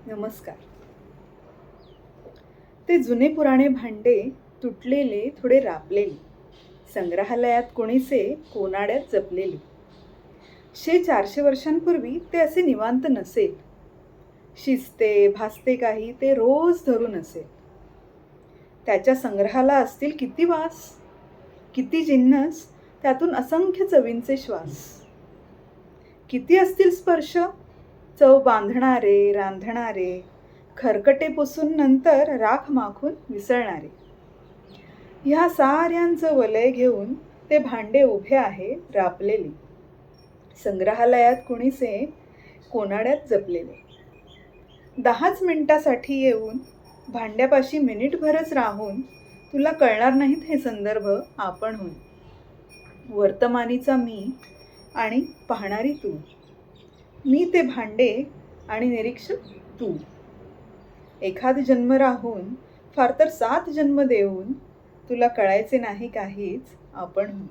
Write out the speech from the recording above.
नमस्कार. ते जुने पुराणे भांडे, तुटलेले, थोडे रापलेले, संग्रहालयात कोणीसे कोनाड्यात जपलेले. 400 वर्षांपूर्वी ते असे निवांत नसेल. शिजते, भासते काही ते रोज धरून असेल. त्याच्या संग्रहाला असतील किती वास, किती जिन्नस, त्यातून असंख्य चवींचे श्वास. किती असतील स्पर्श, चव बांधणारे, रांधणारे, खरकटे पुसून नंतर राख माखून विसळणारे. ह्या साऱ्यांचं वलय घेऊन ते भांडे उभे आहे रापलेले, संग्रहालयात कुणीसे कोनाड्यात जपलेले. 10च मिनिटासाठी येऊन भांड्यापाशी मिनिटभरच राहून तुला कळणार नाहीत हे संदर्भ आपणहून. वर्तमानीचा मी आणि पाहणारी तू. मी ते भांडे आणि निरीक्षक तू. एखाद जन्म राहून, फार तर 7 जन्म देऊन तुला कळायचे नाही काहीच आपणहून.